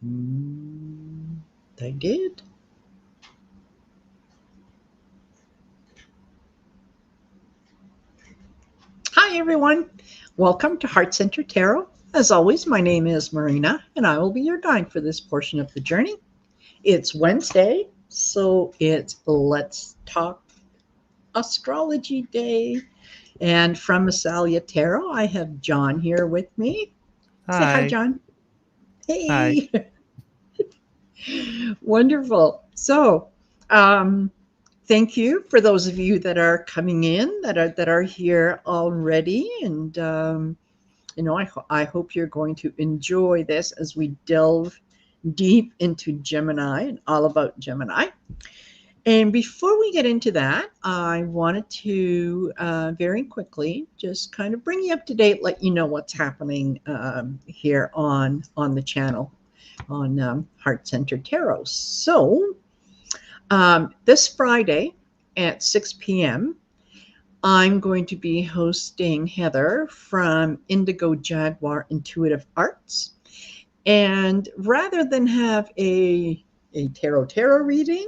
I did. Hi, everyone. Welcome to Heart Center Tarot. As always, my name is Marina, and I will be your guide for this portion of the journey. It's Wednesday, so it's Let's Talk Astrology Day. And from Masalia Tarot, I have John here with me. Say hi, Hi. John. Hi. Hey, wonderful. So, um, thank you for those of you that are coming in, that are here already, and I hope you're going to enjoy this as we delve deep into Gemini and all about Gemini. And before we get into that, I wanted to very quickly just kind of bring you up to date, let you know what's happening here on the channel on Heart Center Tarot. So this Friday at 6 p.m., I'm going to be hosting Heather from Indigo Jaguar Intuitive Arts. And rather than have a tarot reading,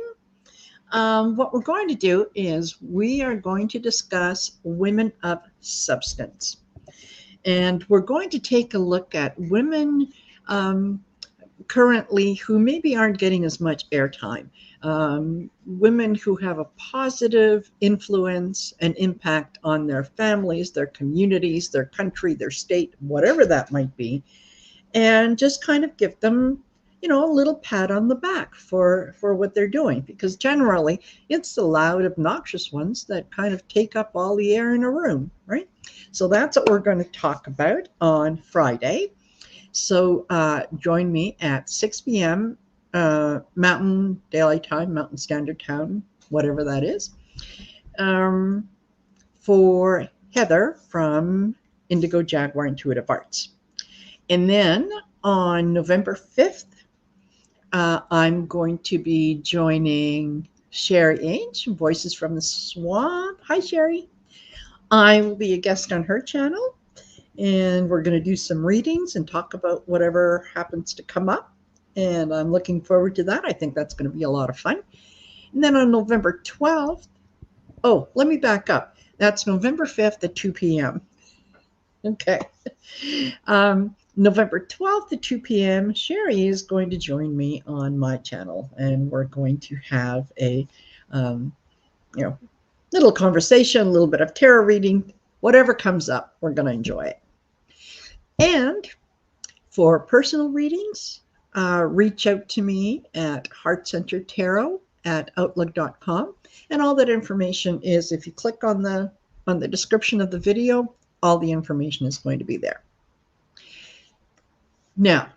what we're going to do is we are going to discuss women of substance. And we're going to take a look at women currently who maybe aren't getting as much airtime. Women who have a positive influence and impact on their families, their communities, their country, their state, whatever that might be, and just kind of give them, a little pat on the back for what they're doing, because generally it's the loud, obnoxious ones that kind of take up all the air in a room, right? So that's what we're going to talk about on Friday. So join me at 6 p.m. Mountain Daylight Time, Mountain Standard Time, whatever that is, um, for Heather from Indigo Jaguar Intuitive Arts. And then on November 5th, I'm going to be joining Sherry H, Voices from the Swamp. Hi, Sherry. I will be a guest on her channel, and we're going to do some readings and talk about whatever happens to come up. And I'm looking forward to that. I think that's going to be a lot of fun. And then on November 12th, oh, let me back up. That's November 5th at 2 p.m. Okay. November 12th at 2 p.m., Sherry is going to join me on my channel, and we're going to have a you know little conversation, a little bit of tarot reading, whatever comes up, we're going to enjoy it. And for personal readings, reach out to me at heartcentertarot@outlook.com, and all that information is, if you click on the description of the video, all the information is going to be there. Now,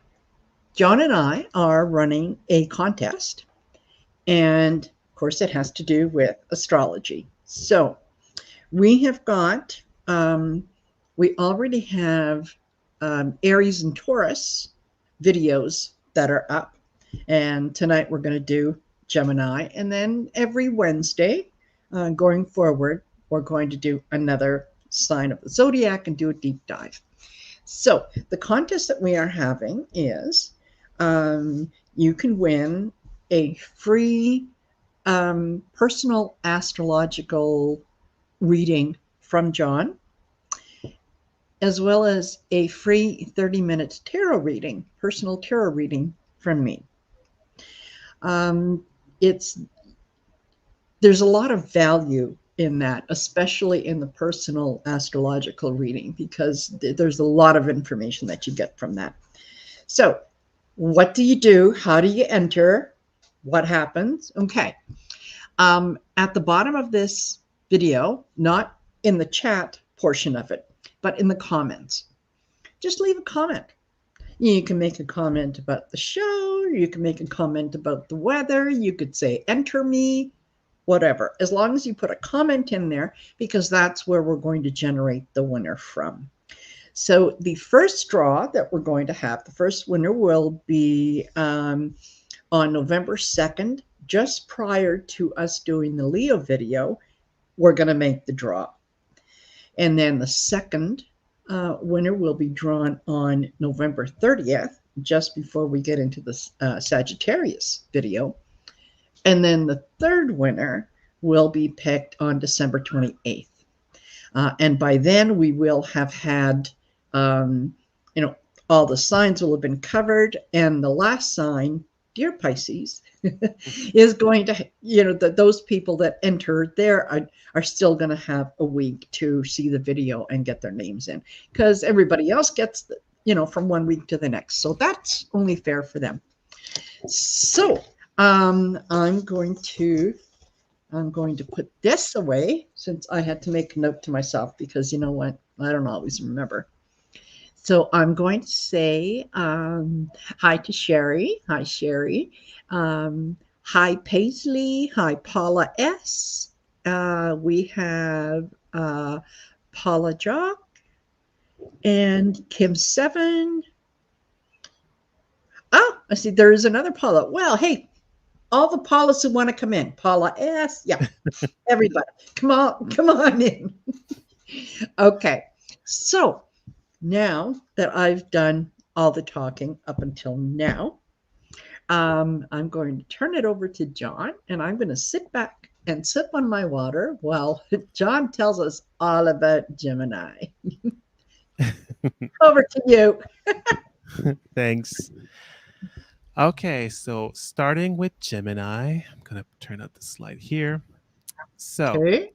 John and I are running a contest, and of course, it has to do with astrology. So we have got, we already have Aries and Taurus videos that are up, and tonight we're going to do Gemini, and then every Wednesday going forward, we're going to do another sign of the zodiac and do a deep dive. So the contest that we are having is you can win a free personal astrological reading from John, as well as a free 30-minute tarot reading, personal tarot reading from me. It's There's a lot of value in that, especially in the personal astrological reading, because there's a lot of information that you get from that. So, what do you do? How do you enter? What happens? Okay. At the bottom of this video, not in the chat portion of it, but in the comments, just leave a comment. You can make a comment about the show. You can make a comment about the weather. You could say, enter me, whatever, as long as you put a comment in there, because that's where we're going to generate the winner from. So the first draw that we're going to have, the first winner will be on November 2nd, just prior to us doing the Leo video. We're going to make the draw. And then the second winner will be drawn on November 30th. just before we get into the Sagittarius video. And then the third winner will be picked on December 28th. And by then we will have had, you know, all the signs will have been covered. And the last sign, dear Pisces, is going to, those people that enter there are still going to have a week to see the video and get their names in, because everybody else gets, from 1 week to the next. So that's only fair for them. So I'm going to put this away, since I had to make a note to myself, because you know what? I don't always remember. So I'm going to say hi to Sherry. Hi, Sherry. Hi, Paisley. Hi, Paula S. We have Paula Jock and Kim 7. Oh, I see there is another Paula. Well, hey, all the Paulas who want to come in. Paula S. Yeah, everybody. Come on in. Okay, so now that I've done all the talking up until now, I'm going to turn it over to John, and I'm going to sit back and sip on my water while John tells us all about Gemini. Over to you. Thanks. Okay, so starting with Gemini, I'm going to turn up the slide here. So, Okay.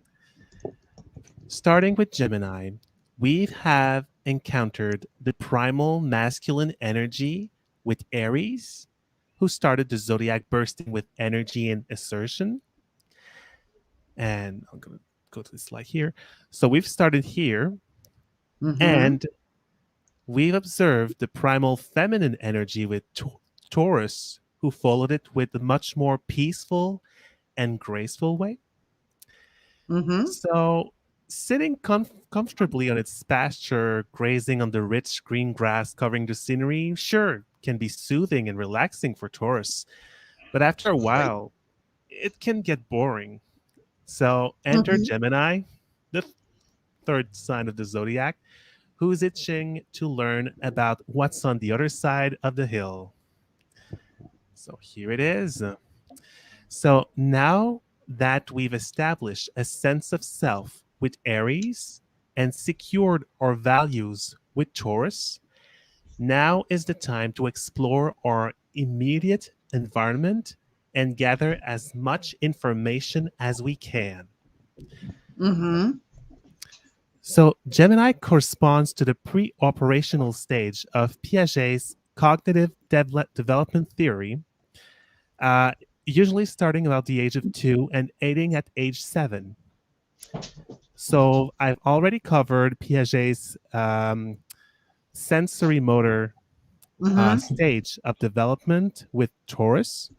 starting with Gemini, we have encountered the primal masculine energy with Aries, who started the zodiac bursting with energy and assertion. And I'm going to go to the slide here. So we've started here, Mm-hmm. and we've observed the primal feminine energy with Taurus, who followed it with a much more peaceful and graceful way. Mm-hmm. So, sitting comfortably on its pasture, grazing on the rich green grass covering the scenery, sure, can be soothing and relaxing for Taurus. But after a Right. while, it can get boring. So, enter Mm-hmm. Gemini, the third sign of the zodiac, who's itching to learn about what's on the other side of the hill. So, here it is. So now that we've established a sense of self with Aries and secured our values with Taurus, now is the time to explore our immediate environment and gather as much information as we can. Mm-hmm. So, Gemini corresponds to the pre operational stage of Piaget's cognitive development theory, uh, usually starting about the age of 2 and ending at age 7. So I've already covered Piaget's sensory motor Mm-hmm. stage of development with Taurus.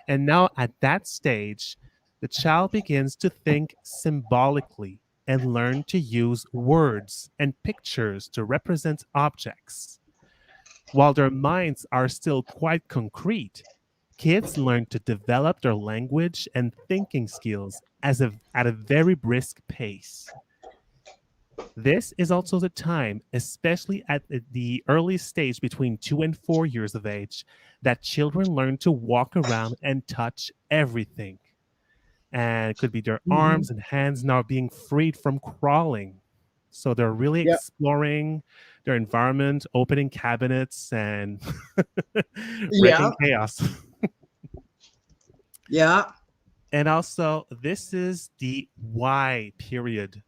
And now at that stage, the child begins to think symbolically and learn to use words and pictures to represent objects. While their minds are still quite concrete, kids learn to develop their language and thinking skills at a very brisk pace. This is also the time, especially at the early stage between 2 and 4 years of age, that children learn to walk around and touch everything. And it could be their Mm-hmm. arms and hands now being freed from crawling. So they're really Yep. exploring their environment, opening cabinets, and Yeah. wrecking chaos. Yeah. And also, this is the why period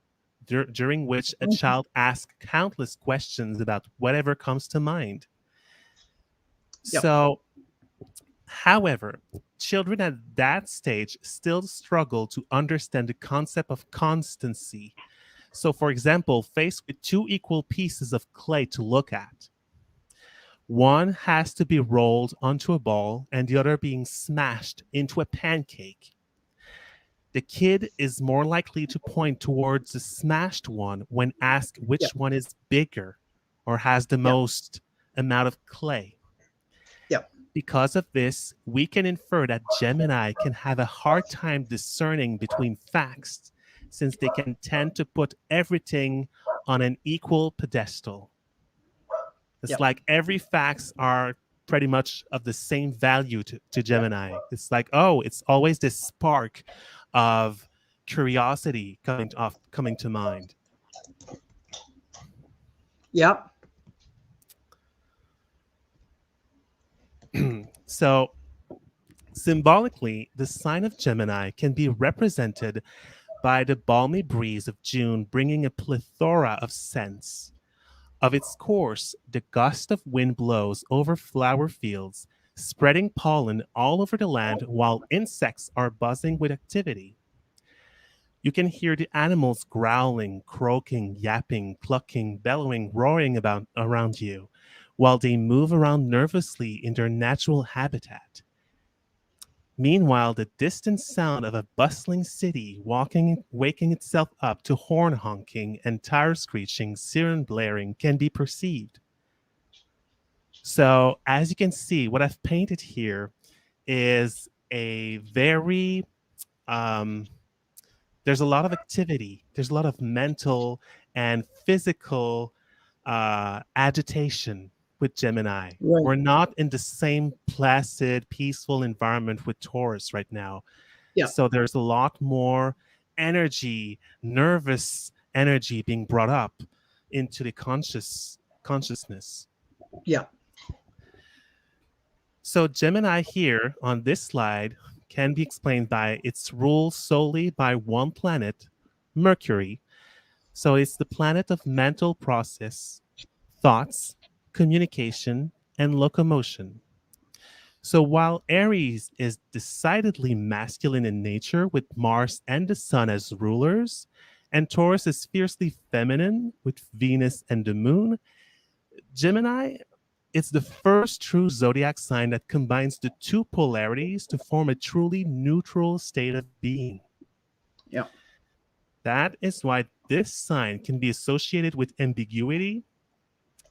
during which a Mm-hmm. child asks countless questions about whatever comes to mind. Yep. So, however, children at that stage still struggle to understand the concept of constancy. So, for example, faced with two equal pieces of clay to look at, one has to be rolled onto a ball and the other being smashed into a pancake. The kid is more likely to point towards the smashed one when asked Yep. which one is bigger or has the Yep. most amount of clay. Yep. Because of this, we can infer that Gemini can have a hard time discerning between facts since they can tend to put everything on an equal pedestal. It's Yep. like every facts are pretty much of the same value to Gemini. It's like, oh, it's always this spark of curiosity coming to mind. Yep. So symbolically, the sign of Gemini can be represented by the balmy breeze of June, bringing a plethora of scents. Of its course, the gust of wind blows over flower fields, spreading pollen all over the land while insects are buzzing with activity. You can hear the animals growling, croaking, yapping, clucking, bellowing, roaring about around you, while they move around nervously in their natural habitat. Meanwhile, the distant sound of a bustling city waking itself up to horn honking and tire screeching, siren blaring can be perceived. So, as you can see, what I've painted here is a very um, there's a lot of activity. There's a lot of mental and physical agitation with Gemini. Right. We're not in the same placid, peaceful environment with Taurus right now. Yeah. So there's a lot more energy, nervous energy being brought up into the consciousness. Yeah. So Gemini here on this slide can be explained by it's ruled solely by one planet, Mercury. So it's the planet of mental process, thoughts, communication, and locomotion. So while Aries is decidedly masculine in nature with Mars and the Sun as rulers, and Taurus is fiercely feminine with Venus and the Moon, Gemini, it's the first true zodiac sign that combines the two polarities to form a truly neutral state of being. Yeah. That is why this sign can be associated with ambiguity,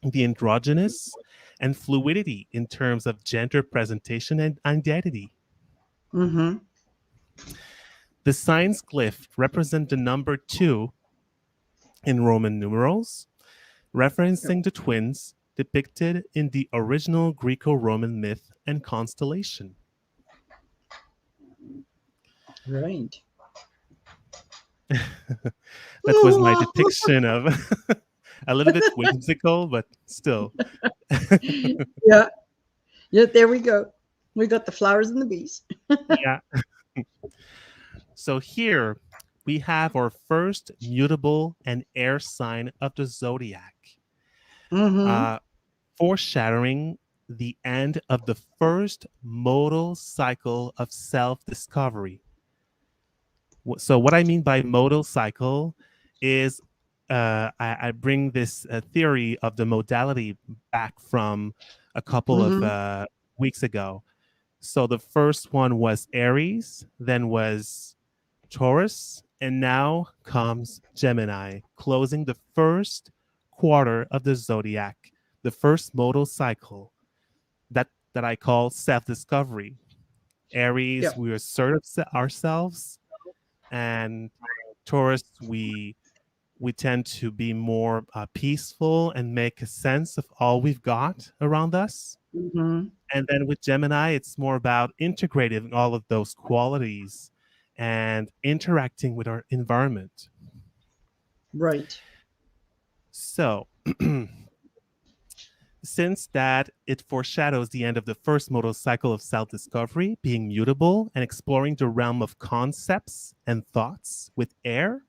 the androgynous, and fluidity in terms of gender presentation and identity. Mm-hmm. The sign's glyph represent the number 2 in Roman numerals, referencing the twins depicted in the original Greco-Roman myth and constellation. Right. That was my depiction of a little bit whimsical, but still. Yeah. Yeah. There we go. We got the flowers and the bees. Yeah. So here we have our first mutable and air sign of the zodiac, Mm-hmm. foreshadowing the end of the first modal cycle of self-discovery. So what I mean by modal cycle is I bring this theory of the modality back from a couple of Mm-hmm. weeks ago. So the first one was Aries, then was Taurus, and now comes Gemini, closing the first quarter of the zodiac, the first modal cycle that I call self-discovery. Yeah. Aries, we assert ourselves, and Taurus, we tend to be more peaceful and make a sense of all we've got around us. Mm-hmm. And then with Gemini, it's more about integrating all of those qualities and interacting with our environment. Right. So, since that it foreshadows the end of the first modal cycle of self-discovery, being mutable and exploring the realm of concepts and thoughts with air,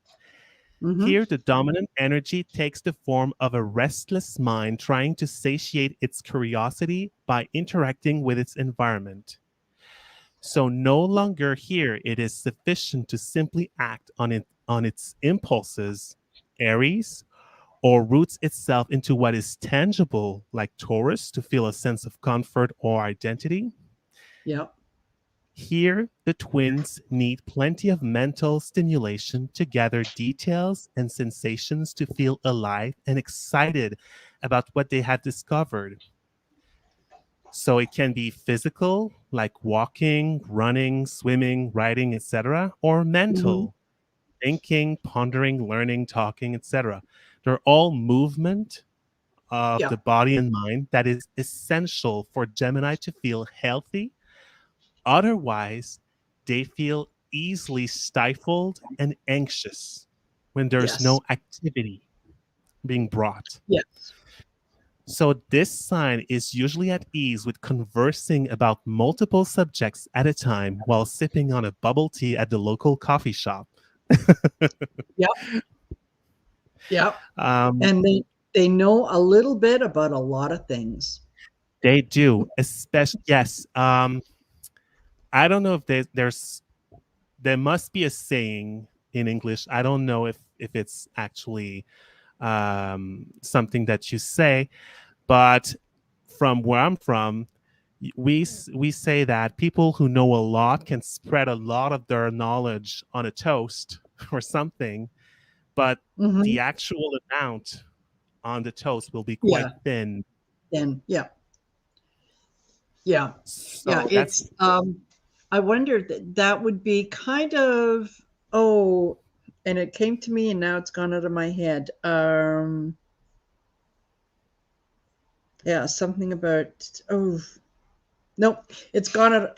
Mm-hmm. here the dominant energy takes the form of a restless mind trying to satiate its curiosity by interacting with its environment. So no longer here it is sufficient to simply act on its impulses, Aries, or roots itself into what is tangible, like Taurus, to feel a sense of comfort or identity. Yeah. Here, the twins need plenty of mental stimulation to gather details and sensations to feel alive and excited about what they have discovered. So it can be physical, like walking, running, swimming, riding, etc., or Mm-hmm. mental, thinking, pondering, learning, talking, etc. They're all movement of Yeah. the body and mind that is essential for Gemini to feel healthy. Otherwise, they feel easily stifled and anxious when there's Yes. no activity being brought. Yes. So, this sign is usually at ease with conversing about multiple subjects at a time while sipping on a bubble tea at the local coffee shop. Yep. Yep. um, And they know a little bit about a lot of things. they do, especially, yes. I don't know if there must be a saying in English. I don't know if it's actually something that you say, but from where I'm from, we say that people who know a lot can spread a lot of their knowledge on a toast or something, but Hmm. the actual amount on the toast will be quite Yeah. thin. And yeah. Yeah. Yeah. So that's It's I wondered that that would be kind of, oh, and it came to me and now it's gone out of my head. Yeah, something about, oh, nope, it's gone out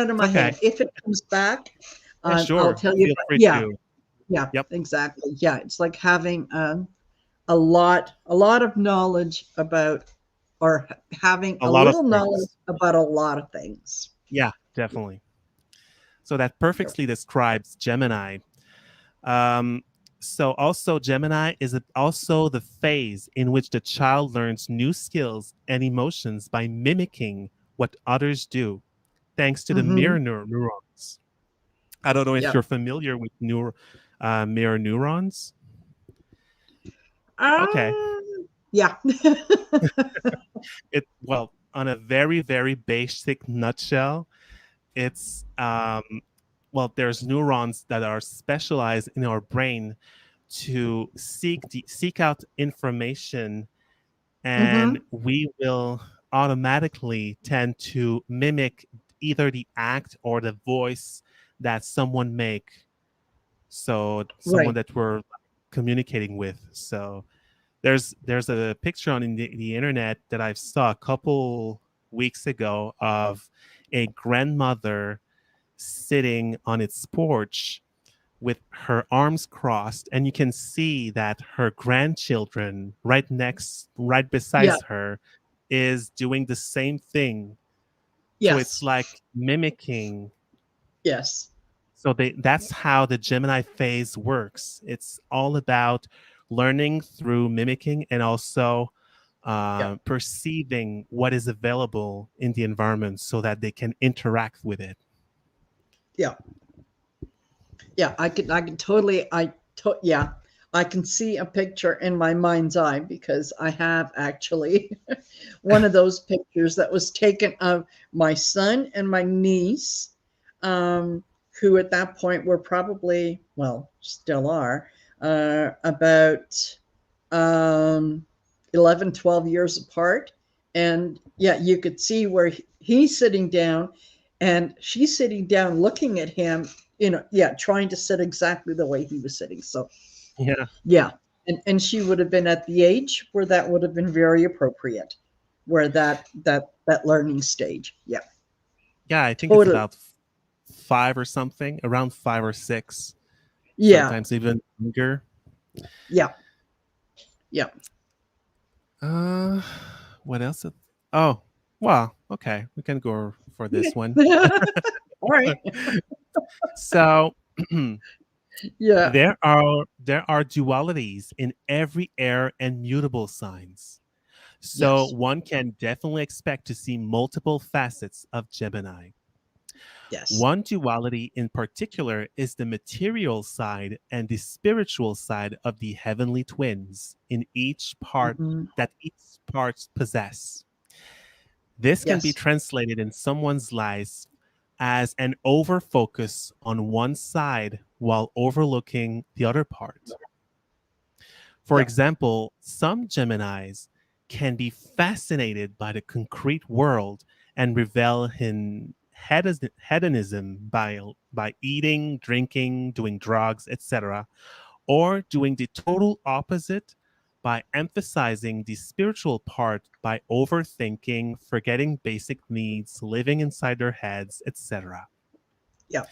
of my okay. head. If it comes back, Yeah, I'll sure. tell you. Feel free Yeah, to. yeah, Yep. exactly. Yeah, it's like having a lot of knowledge about, or having A a lot of little knowledge things. about a lot of things. Yeah, definitely. So that Yep. perfectly describes Gemini. Um, so also Gemini is also the phase in which the child learns new skills and emotions by mimicking what others do, thanks to the Mm-hmm. neurons. I don't know if you're Yep. familiar with mirror neurons. Okay, Yeah. it well on a very basic nutshell, it's well, there's neurons that are specialized in our brain to seek out information, and Mm-hmm. we will automatically tend to mimic either the act or the voice that someone make, so someone Right. that we're communicating with. So there's a picture on the internet that I saw a couple weeks ago of a grandmother sitting on its porch with her arms crossed, and you can see that her grandchildren right beside Yeah. her is doing the same thing. So it's Yes. like mimicking. Yes. So that's how the Gemini phase works. It's all about learning through mimicking and also Yeah. perceiving what is available in the environment so that they can interact with it. Yeah. Yeah, I can totally, yeah, I can see a picture in my mind's eye because I have actually one of those pictures that was taken of my son and my niece, um, who at that point were probably, well, still are, about um, 11, 12 years apart. And yeah, you could see where he's sitting down and she's sitting down looking at him, yeah, trying to sit exactly the way he was sitting. So Yeah. yeah. And she would have been at the age where that would have been very appropriate, where that learning stage. Yeah, Yeah, I think it's totally. about five or something, around 5 or 6, Yeah, sometimes even younger. yeah, yeah. Uh, what else? Oh, well, okay, we can go for this one. All right. So Yeah. there are dualities in every air and mutable signs. So Yes. one can definitely expect to see multiple facets of Gemini. Yes. One duality in particular is the material side and the spiritual side of the heavenly twins in each part Mhm. that each parts possess. This can be Yes. translated in someone's life as an overfocus on one side while overlooking the other part. For Yeah. example, some Geminis can be fascinated by the concrete world and revel in hedonism by eating, drinking, doing drugs, etc., or doing the total opposite by emphasizing the spiritual part by overthinking, forgetting basic needs, living inside their heads, etc. Yeah.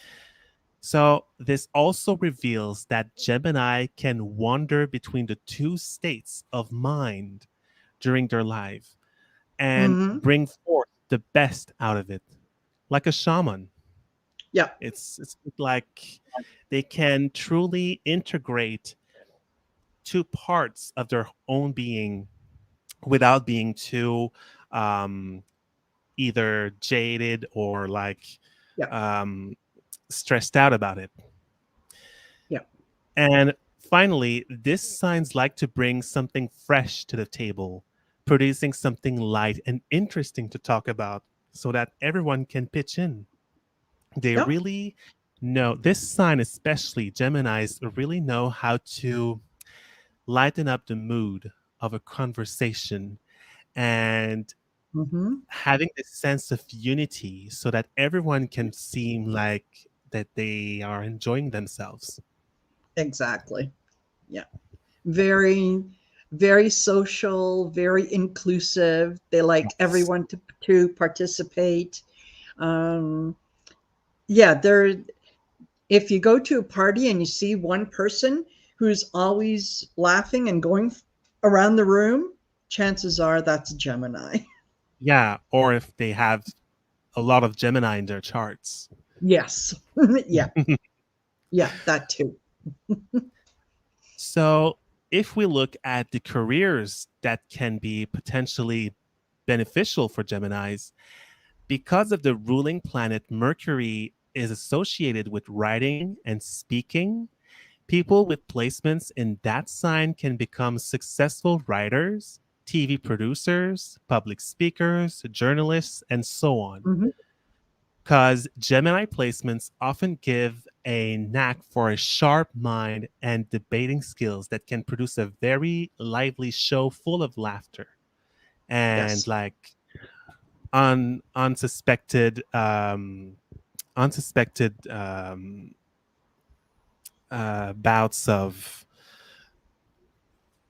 So, this also reveals that Gemini can wander between the two states of mind during their life and Hmm. bring forth the best out of it, like a shaman. Yeah. It's like they can truly integrate two parts of their own being without being too um, either jaded or like Yeah. um, stressed out about it. Yeah. And finally, this signs like to bring something fresh to the table, producing something light and interesting to talk about so that everyone can pitch in. They Yeah. really know this sign, especially Geminis, really know how to lighten up the mood of a conversation and Hmm. having this sense of unity so that everyone can seem like that they are enjoying themselves. Exactly. Yeah. Very, very social, very inclusive. They like Yes. everyone to participate. Um, yeah, they're if you go to a party and you see one person who's always laughing and going around the room, chances are that's Gemini. Yeah, or if they have a lot of Gemini in their charts. Yes. Yeah. Yeah, that too. So, if we look at the careers that can be potentially beneficial for Geminis, because of the ruling planet Mercury is associated with writing and speaking, people with placements in that sign can become successful writers, TV producers, public speakers, journalists, and so on. Hmm. Because Gemini placements often give a knack for a sharp mind and debating skills that can produce a very lively show full of laughter and Yes. like unsuspected unsuspected bouts of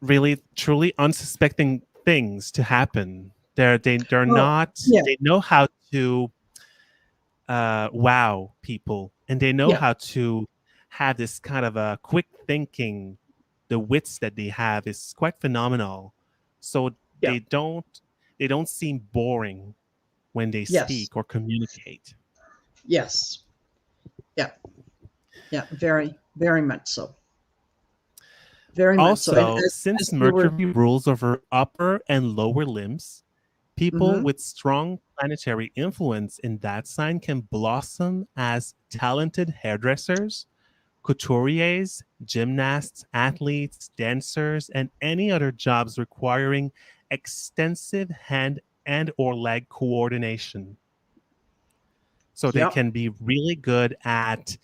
really truly unsuspecting things to happen. They're Well, not yeah. they know how to wow people, and they know Yeah. how to have this kind of a quick thinking. The wits that they have is quite phenomenal. So Yeah. they don't they don't seem boring when they Yes. speak or communicate. Yes. Yeah. Yeah. Very, very much so. Very much so. And Also, since as you were, Mercury rules over upper and lower limbs, people hmm with strong planetary influence in that sign can blossom as talented hairdressers, couturiers, gymnasts, athletes, dancers, and any other jobs requiring extensive hand and or leg coordination. So they yep. can be really good at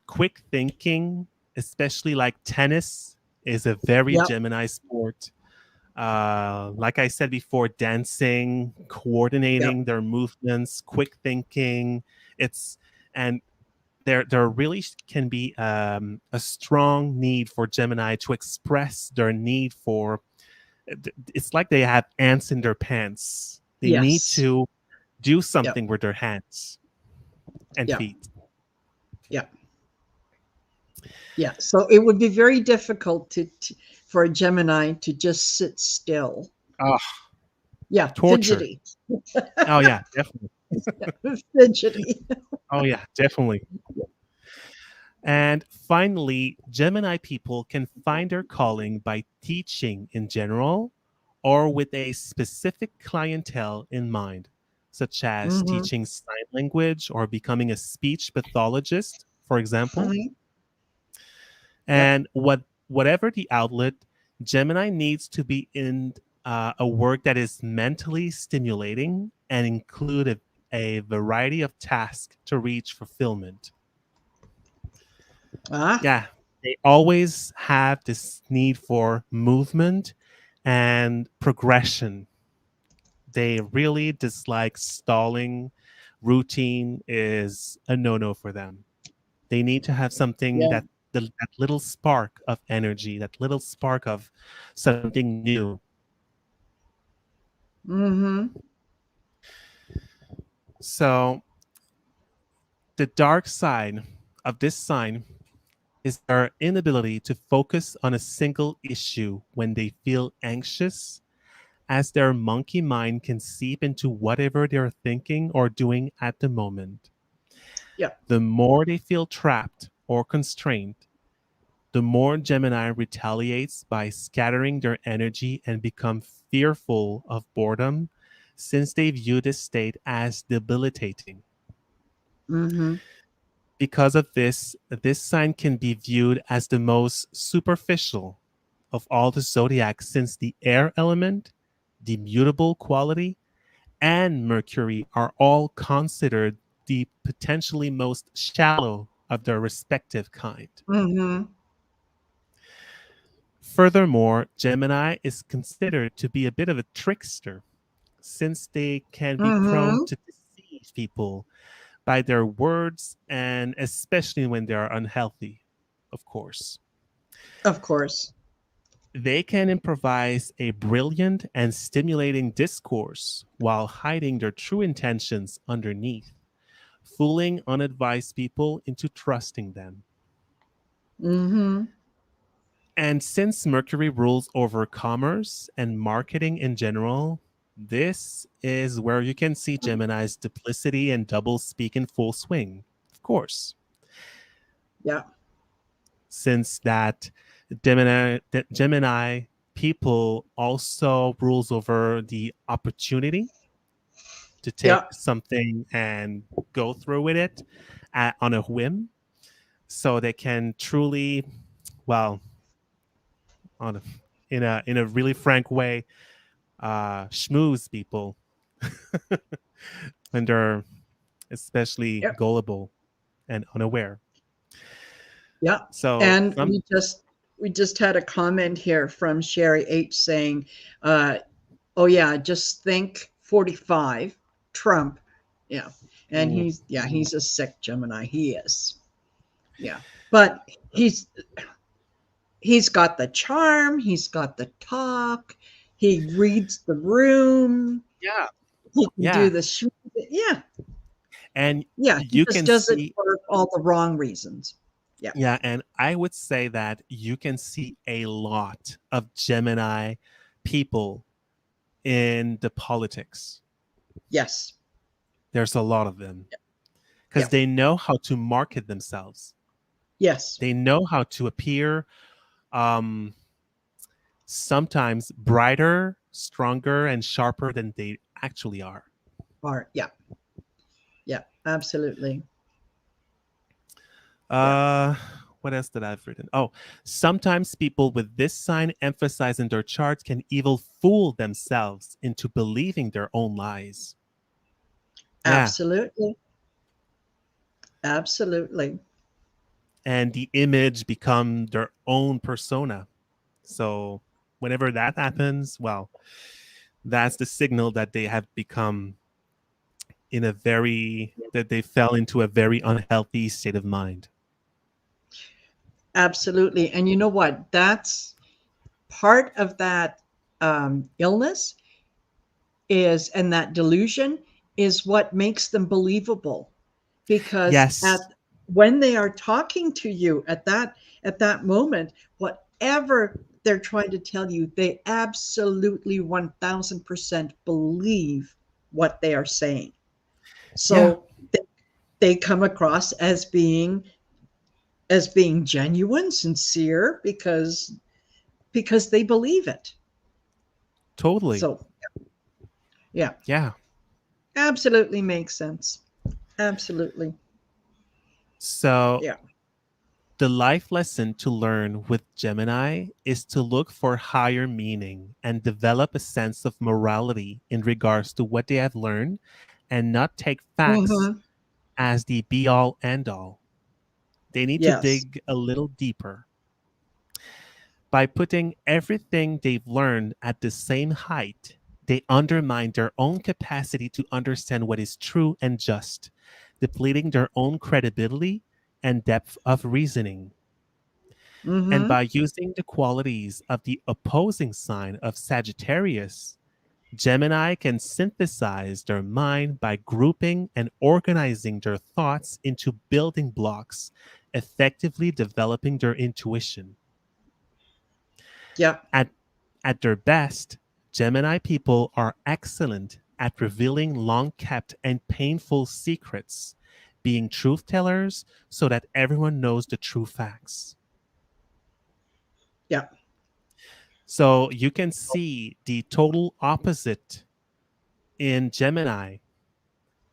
quick thinking, especially like tennis is a very Yep. Gemini sport. Like I said before, dancing, Yep. coordinating their movements, quick thinking. It's and there really can be a strong need for Gemini to express their need for. It's like they have ants in their pants. They need Yes. to do Yep. something with their hands and Yep. feet. Yep. Yeah. So it would be very difficult for a Gemini to just sit still. Oh, Yeah. torture. Fidgety. Oh yeah, definitely. Fidgety. Oh yeah, definitely. And finally, Gemini people can find their calling by teaching in general or with a specific clientele in mind, such as Hmm. teaching sign language or becoming a speech pathologist, for example. Hmm. Yep. And whatever the outlet, Gemini needs to be in a work that is mentally stimulating and include a variety of tasks to reach fulfillment. Ah. Yeah, they always have this need for movement and progression. They really dislike stalling. Routine is a no no for them. They need to have something Yeah. that that little spark of energy, that little spark of something new. Mm-hmm. So the dark side of this sign is their inability to focus on a single issue when they feel anxious, as their monkey mind can seep into whatever they're thinking or doing at the moment. Yeah. The more they feel trapped or constrained, the more Gemini retaliates by scattering their energy and become fearful of boredom, since they view this state as debilitating. Mm-hmm. Because of this, this sign can be viewed as the most superficial of all the zodiac, since the air element, the mutable quality, and Mercury are all considered the potentially most shallow of their respective kind. Mm-hmm. Furthermore, Gemini is considered to be a bit of a trickster, since they can be prone Mm-hmm. to deceive people by their words, and especially when they are unhealthy, of course. Of course. They can improvise a brilliant and stimulating discourse while hiding their true intentions underneath, fooling unadvised people into trusting them. Mm-hmm. And since Mercury rules over commerce and marketing in general, this is where you can see Gemini's duplicity and double speak in full swing. Of course, Yeah. since that Gemini people also rules over the opportunity to take Yeah. something and go through with it on a whim, so they can truly, well, on a, in a really frank way, schmooze people when they're especially Yeah. gullible and unaware. Yeah. So And from we just had a comment here from Sherry H saying, uh, oh yeah, just think 45, Trump. Yeah. And mm, he's a sick Gemini. He is. Yeah. But he's got the charm, he's got the talk, he reads the room, yeah, he can do yeah, the yeah, and yeah, he you just can does it see, for all the wrong reasons. Yeah. yeah, and I would say that you can see a lot of Gemini people in the politics. Yes. There's a lot of them because Yeah. they know how to market themselves. Yes. They know how to appear, um, sometimes brighter, stronger, and sharper than they actually are. Or yeah. Yeah. Absolutely. Yeah. Uh, what else did I've written? Oh, sometimes people with this sign emphasized in their charts can even fool themselves into believing their own lies. Yeah, Absolutely. Absolutely. and the image become their own persona. So whenever that happens, well, that's the signal that they have become in a very that they fell into a very unhealthy state of mind. Absolutely. And you know what? That's part of that illness is, and that delusion is what makes them believable, because Yes. at when they are talking to you at that moment, whatever they're trying to tell you, they absolutely 1000% believe what they are saying. Yeah, So they come across as being genuine, sincere, because they believe it. totally. So yeah, Yeah. absolutely makes sense. Absolutely. So Yeah. the life lesson to learn with Gemini is to look for higher meaning and develop a sense of morality in regards to what they have learned, and not take facts Hmm. as the be all end all. They need to Yes. dig a little deeper. By putting everything they've learned at the same height, they undermine their own capacity to understand what is true and just, depleting their own credibility and depth of reasoning. And Mm-hmm. by using the qualities of the opposing sign of Sagittarius, Gemini can synthesize their mind by grouping and organizing their thoughts into building blocks, effectively developing their intuition. Yep. At, at their best, Gemini people are excellent at revealing long kept and painful secrets, being truth tellers so that everyone knows the true facts. Yep. So you can see the total opposite in Gemini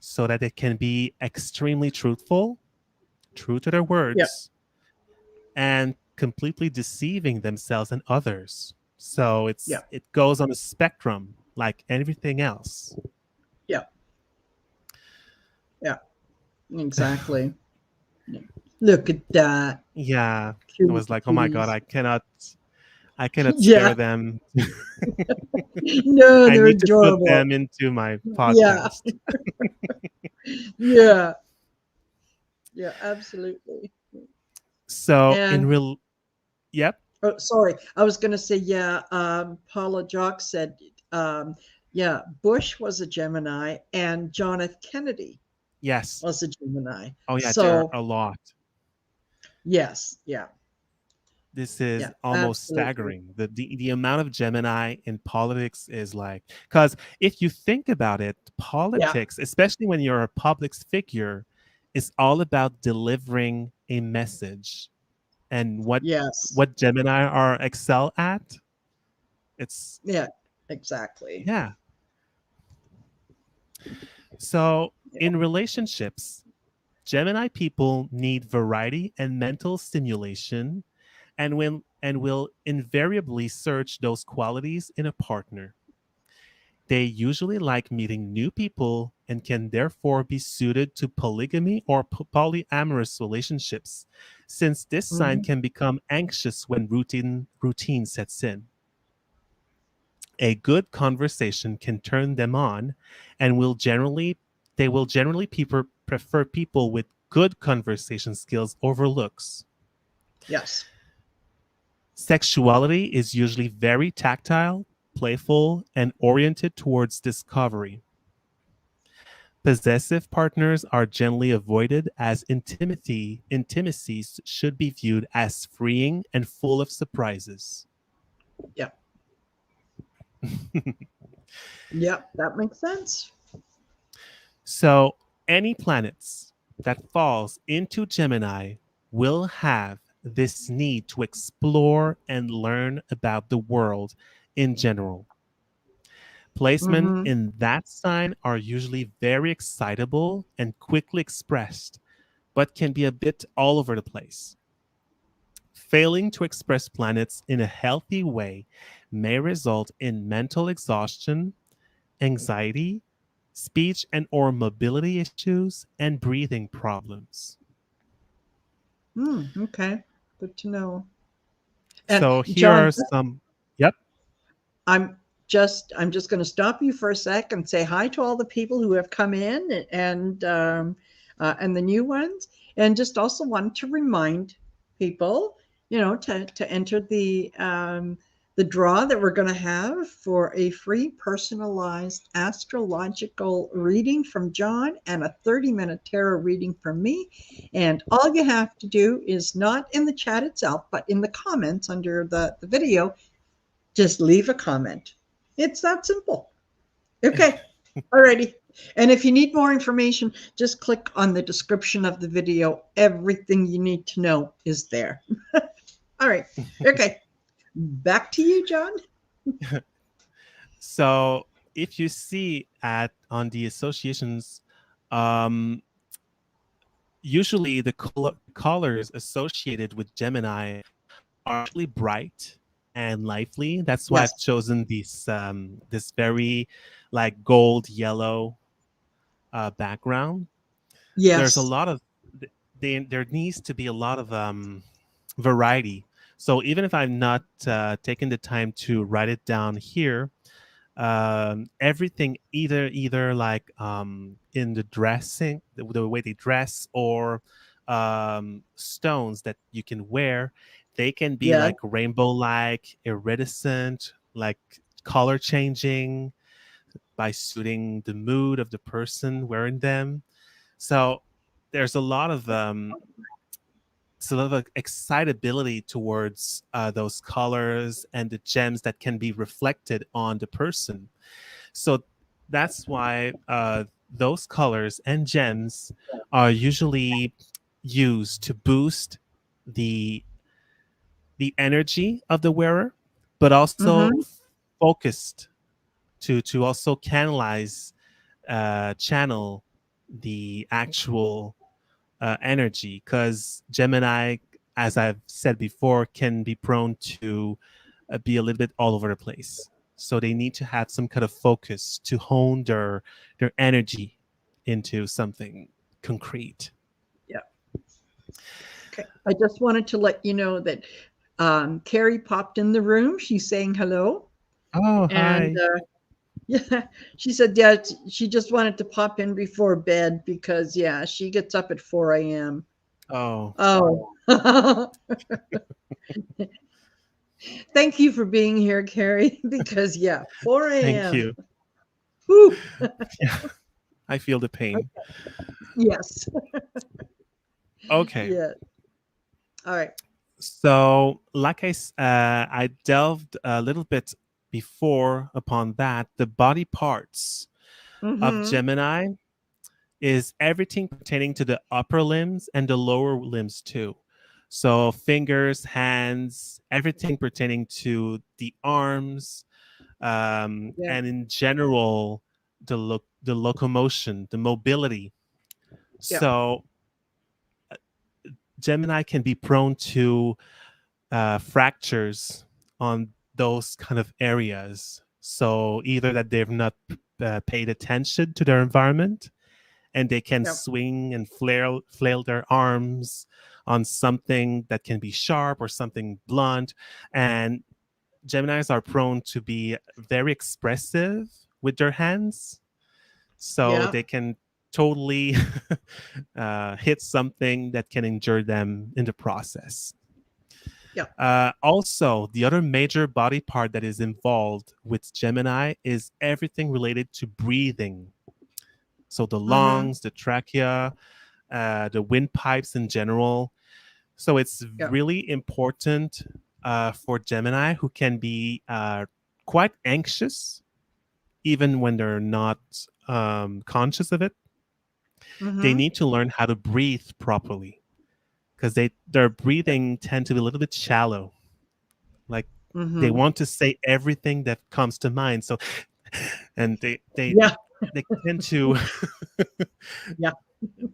so that it can be extremely truthful, true to their Yep. words, and completely deceiving themselves and others. So Yep. it goes on a spectrum like everything else. Yep. Yep. Exactly. Yeah. Look at that. Yeah. I was Cutie like, "Oh my god, cuties. I cannot spare Yeah. them. No, I they're need to put adorable. them into my Yeah. podcast." Yeah. Yeah, absolutely. So in And real yep, oh, sorry, I was going to say, yeah, Paula Jock said, yeah, Bush was a Gemini and John F. Kennedy yes. was a Gemini. Oh yeah, there are So, a lot. yes, yeah, This is yeah, almost absolutely. staggering. The amount of Gemini in politics is like, because if you think about it, Yeah, politics, especially when you're a public figure, is all about delivering a message. And yes, what Gemini are excel at, it's yeah, exactly. yeah. So Yeah. in relationships, Gemini people need variety and mental stimulation and will invariably search those qualities in a partner. They usually like meeting new people and can therefore be suited to polygamy or polyamorous relationships, since this sign Mhm. can become anxious when routine sets in. A good conversation can turn them on and will generally prefer people with good conversation skills over looks. Yes. Sexuality is usually very tactile, playful, and oriented towards discovery. Possessive partners are generally avoided as intimacies should be viewed as freeing and full of surprises. Yeah. Yeah, that makes sense. So, any planets that falls into Gemini will have this need to explore and learn about the world in general. Placement Hmm. in that sign are usually very excitable and quickly expressed, but can be a bit all over the place. Failing to express planets in a healthy way may result in mental exhaustion, anxiety, speech and or mobility issues, and breathing problems. Okay, good to know. And So here John, are some yep. I'm I'm just going to stop you for a sec and say hi to all the people who have come in and the new ones, and just also want to remind people, to enter the draw that we're going to have for a free personalized astrological reading from John and a 30-minute tarot reading from me. And all you have to do is not in the chat itself, but in the comments under the video, just leave a comment. It's that simple. Okay. Alrighty. And if you need more information, just click on the description of the video. Everything you need to know is there. All right. Okay. Back to you, John. So if you see at on the associations, um, usually the colors associated with Gemini are actually bright and lively. That's why I've Yes. chosen this very like gold yellow background. There's a Yes. lot of there needs to be a lot of variety. So even if I'm not taking the time to write it down here, everything either like in the dressing, the way they dress, or stones that you can wear, they can be Yeah. like rainbow like, iridescent, like color changing by suiting the mood of the person wearing them. So there's a lot of sort of excitability towards those colors and the gems that can be reflected on the person. So that's why those colors and gems are usually used to boost the energy of the wearer, but also Mm-hmm. focused to also channel the actual energy, because Gemini, as I've said before, can be prone to be a little bit all over the place. So they need to have some kind of focus to hone their energy into something concrete. Yeah. Okay. I just wanted to let you know that Carrie popped in the room. She's saying hello. Oh, And hi. yeah, she said, yeah, she just wanted to pop in before bed because, yeah, she gets up at 4 a.m. Oh, Oh, thank you for being here, Carrie, because, yeah, 4 thank a.m. you. Whew. Yeah, I feel the pain. Yes. Okay. Yeah. All right. So, like I delved a little bit before upon that, the body parts of Mm-hmm. Gemini is everything pertaining to the upper limbs and the lower limbs too. So fingers, hands, everything pertaining to the arms, Yeah. and in general, the locomotion, the mobility. Yeah. So Gemini can be prone to fractures on those kind of areas. So either that they've not paid attention to their environment, and they can Yeah. swing and flail their arms on something that can be sharp or something blunt. And Geminis are prone to be very expressive with their hands, so Yeah. they can totally hit something that can injure them in the process. Yeah. Also, the other major body part that is involved with Gemini is everything related to breathing. So the Mm-hmm. lungs, the trachea, the windpipes in general. So it's Yeah. really important for Gemini, who can be quite anxious even when they're not conscious of it. They Mm-hmm. need to learn how to breathe properly, because their Yeah. breathing tend to be a little bit shallow. Like, they Mm-hmm. want to say everything that comes to mind. So, and Yeah. they tend to Yeah.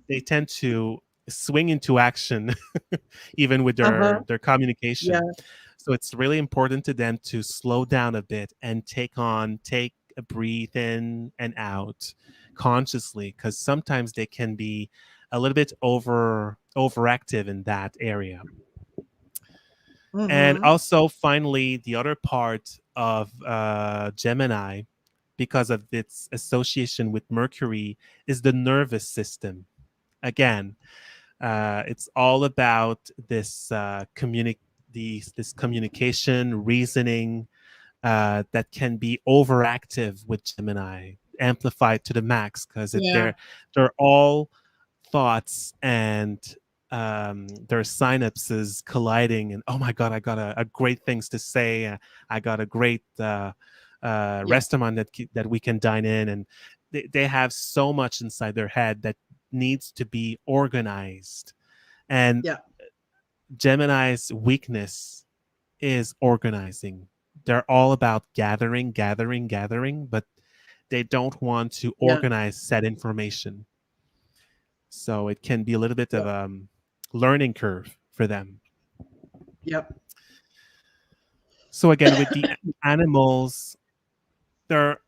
they tend to swing into action even with Uh-huh. their Yeah. communication. So it's really important to them to slow down a bit and take a breathe in and out consciously, because sometimes they can be a little bit overactive in that area. And Mm-hmm. also, finally, the other part of Gemini, because of its association with Mercury, is the nervous system. Again, it's all about this communication, reasoning, that can be overactive with Gemini, amplified to the max, because Yeah. they're all thoughts and their synapses colliding, and oh my god, I got a great things to say. I got a great Yeah. restaurant that we can dine in, and they have so much inside their head that needs to be organized. And Yeah. Gemini's weakness is organizing. They're all about gathering, gathering, gathering, but they don't want to Yeah. organize said information. So it can be a little bit of Yep. a learning curve for them. Yep. So again, with the animals, they're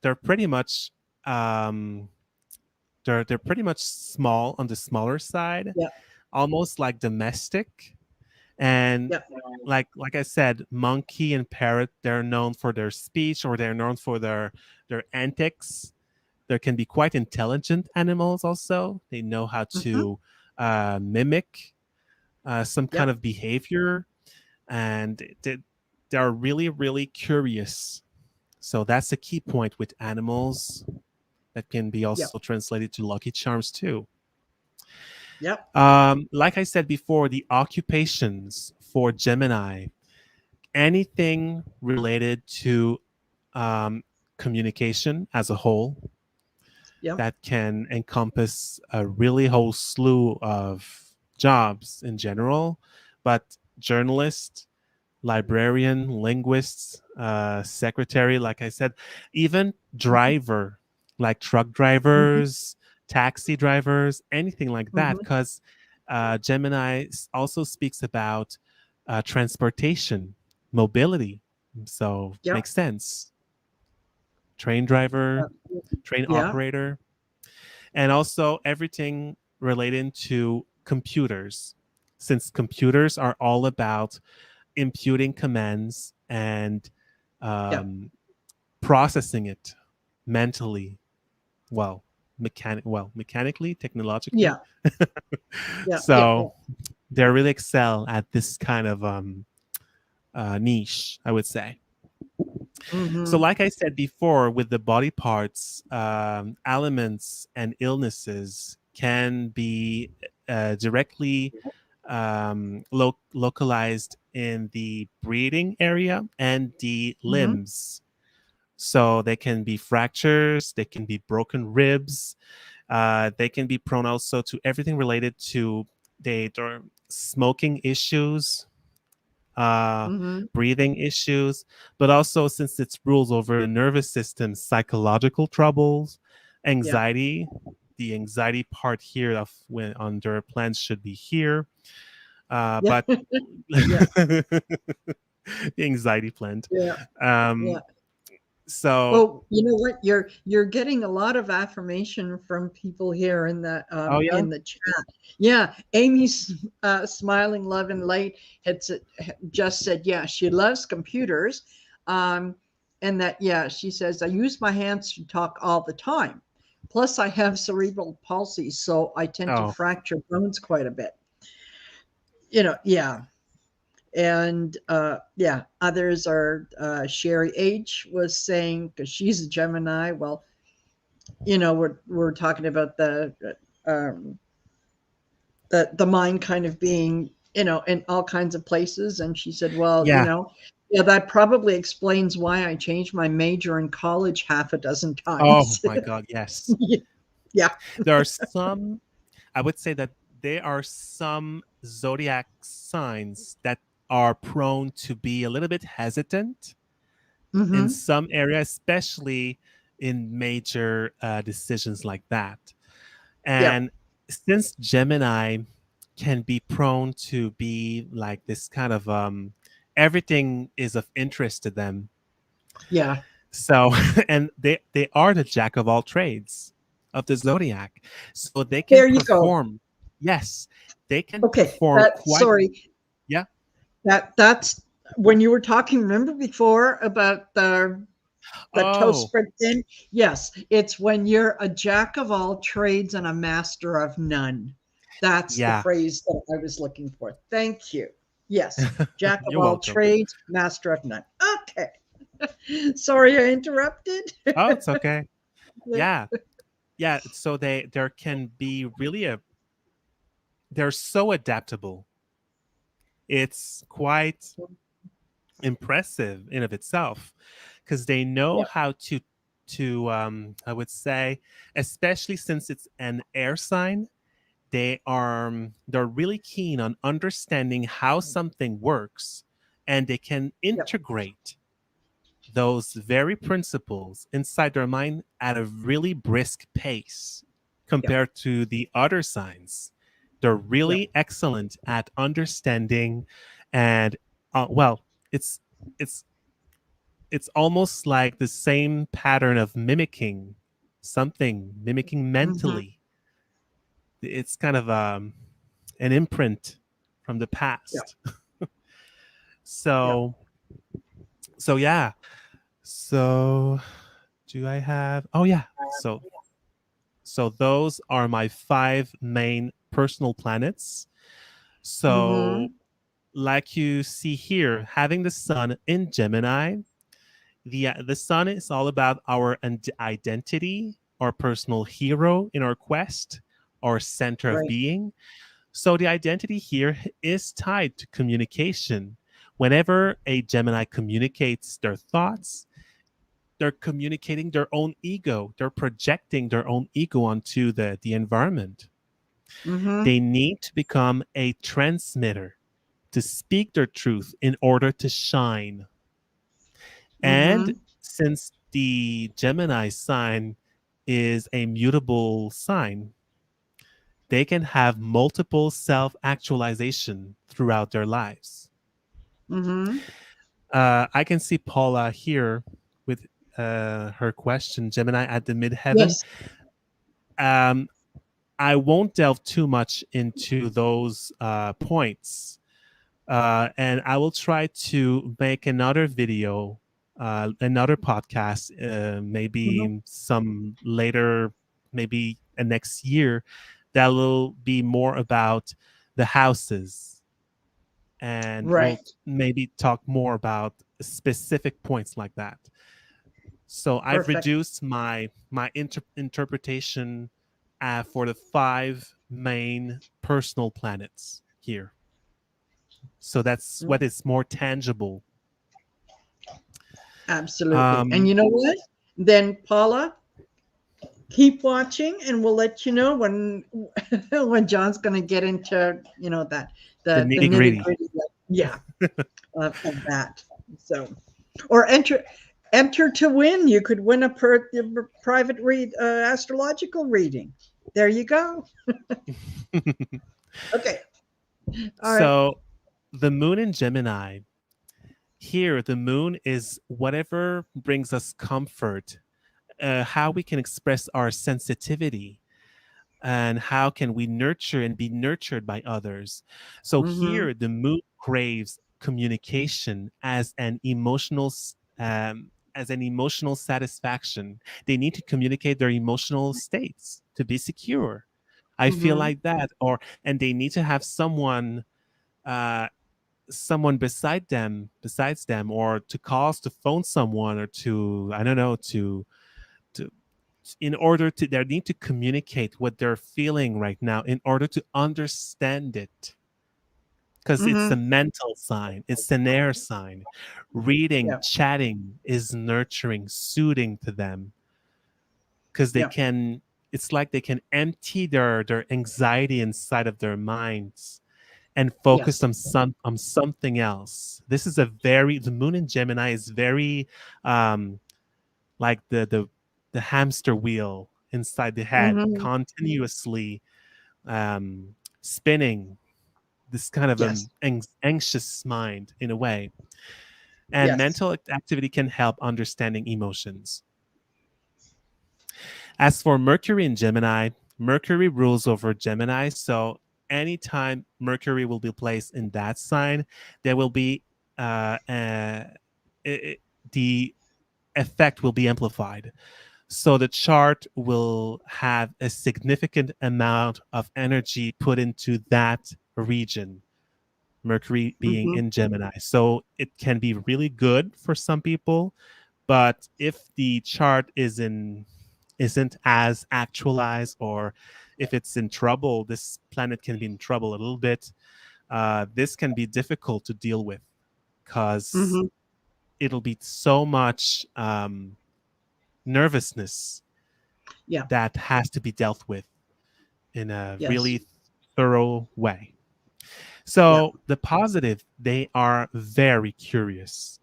they're pretty much um, they're pretty much small, on the smaller side, Yep. almost like domestic. And Yep. like I said, monkey and parrot, they're known for their speech, or they're known for their antics. There can be quite intelligent animals also. They know how Mm-hmm. to mimic some kind Yep. of behavior, and they're really, really curious. So that's a key point with animals that can be Yep. also translated to lucky charms too. Yep. Like I said before, the occupations for Gemini, anything related to um, communication as a whole, Yep. that can encompass a really whole slew of jobs in general, but journalist, librarian, linguists, secretary, like I said, even driver, like truck Mm-hmm. drivers, taxi drivers, anything like that. Mm-hmm. Because Gemini also speaks about transportation, mobility. So Yep. makes sense. Train driver, Uh, train yeah. operator, and also everything relating to computers, since computers are all about imputing commands and Yep. um, processing it mentally, well, mechanically, technologically. Yeah. Yeah. Yeah. So they really excel at this kind of niche, I would say. So, Mm-hmm. like I said before, with the body parts, ailments and illnesses can be directly localized in the breathing area and the Mm-hmm. limbs. So they can be fractures, they can be broken ribs, they can be prone also to everything related to their smoking issues, uh, Mm-hmm. breathing issues, but also since it's rules over the nervous system, psychological troubles, Yeah. anxiety. The anxiety part here of when under plans should be here, Yeah. but Yeah. the anxiety plant. Yeah. Yeah. Um, so, Well, you know what? You're getting a lot of affirmation from people here oh yeah, in the chat. Yeah, Amy's smiling love and light just said, yeah, she loves computers, um, and that yeah, she says I use my hands to talk all the time. Plus, I have cerebral palsy, so I tend to oh fracture bones quite a bit. You know, yeah, and yeah, others are Sherry H was saying because she's a Gemini. Well, you know, we're talking about um, the mind kind of being, you know, in all kinds of places, and she said, well, you yeah, know, yeah, that probably explains why I changed my major in college half a dozen oh times. my God, yes. Yeah. There are some. I would say that there are some zodiac signs that are prone to be a little bit hesitant in Mm-hmm. some areas, especially in major decisions like that. Yep. And since Gemini can be prone to be like this kind of everything is of interest to them. Yeah. So and they are the jack of all trades of the zodiac. So they can There you go. perform. Yes, they can Okay. perform That quite, sorry. yeah. That's when you were talking. Remember before about the toast Oh, spread thin? Yes, it's when you're a jack of all trades and a master of none. That's the yeah. phrase that I was looking for. Thank you. Yes, jack of You're all welcome. trades, master of none. Okay. Sorry I interrupted. Oh, it's okay. Yeah. Yeah, so there can be really a they're so adaptable. It's quite impressive in of itself because they know Yeah, how to I would say, especially since it's an air sign, they're really keen on understanding how something works, and they can yeah, integrate those very principles inside their mind at a really brisk pace yeah, compared to the other signs. They're yeah. really excellent at understanding, and well, it's it's it's almost like the same pattern of mimicking something, mimicking Mm-hmm. mentally. It's kind of an imprint from the Yeah, past. yeah. So yeah. So do I have? Oh yeah. So those are my five main personal planets. So, Mm-hmm. like you see here, having the sun in Gemini, the sun is all about our identity, our personal hero in our quest, our center of Right. being. So the identity here is tied to communication. Whenever a Gemini communicates their thoughts, they're communicating their own ego. They're projecting their own ego onto the environment. Mm-hmm. They need to become a transmitter to speak their truth in order to shine. And Mm-hmm. since the Gemini sign is a mutable sign, they can have multiple self actualization throughout their lives. Mm-hmm. I can see Paula here with her question Gemini at the midheaven. Yes. Um, I won't delve too much into those points. And I will try to make another video, another podcast, Mm-hmm. maybe some later, maybe next year, that will be more about the houses, and we'll Right. maybe talk more about specific points like that. So I've Perfect. reduced my interpretation for the five main personal planets here. So that's what is more tangible. Absolutely. And Um, you know what? Then Paula, keep watching, and we'll let you know when when John's going to get into that the the nitty nitty gritty. gritty. Yeah, of that. So, or enter to win. You could win a private astrological reading. There you go. Okay. All right. So the moon in Gemini, here the moon is whatever brings us comfort, how we can express our sensitivity, and how can we nurture and be nurtured by others. So Mm-hmm. here the moon craves communication as an emotional satisfaction. They need to communicate their emotional states to be secure. I feel Mm-hmm. like that. Or and they need to have uh someone besides them, or to cause to phone someone, or to, I don't know, to in order to, they need to communicate what they're feeling right now in order to understand it, because it's a Mm-hmm. mental sign, it's an air sign. Reading, Yeah. chatting is nurturing, soothing to them, because they Yeah. can, it's like they can empty their anxiety inside of their minds and focus Yes. on something else. This is a very, the moon in Gemini is very um like the hamster wheel inside the head, Mm-hmm. continuously spinning, this kind of Yes. anxious mind in a way. And Yes. mental activity can help understanding emotions. As for Mercury in Gemini, Mercury rules over Gemini. So anytime Mercury will be placed in that sign, there will be uh, uh, it, the effect will be amplified. So the chart will have a significant amount of energy put into that region, Mercury being Mm-hmm. in Gemini. So it can be really good for some people, but if the chart isn't as actualized, or if it's in trouble, this planet can be in trouble a little bit. This can be difficult to deal with, because Mm-hmm. it'll be so much nervousness Yeah. that has to be dealt with in a Yes. really thorough way. Yeah. So the positive, they are very curious,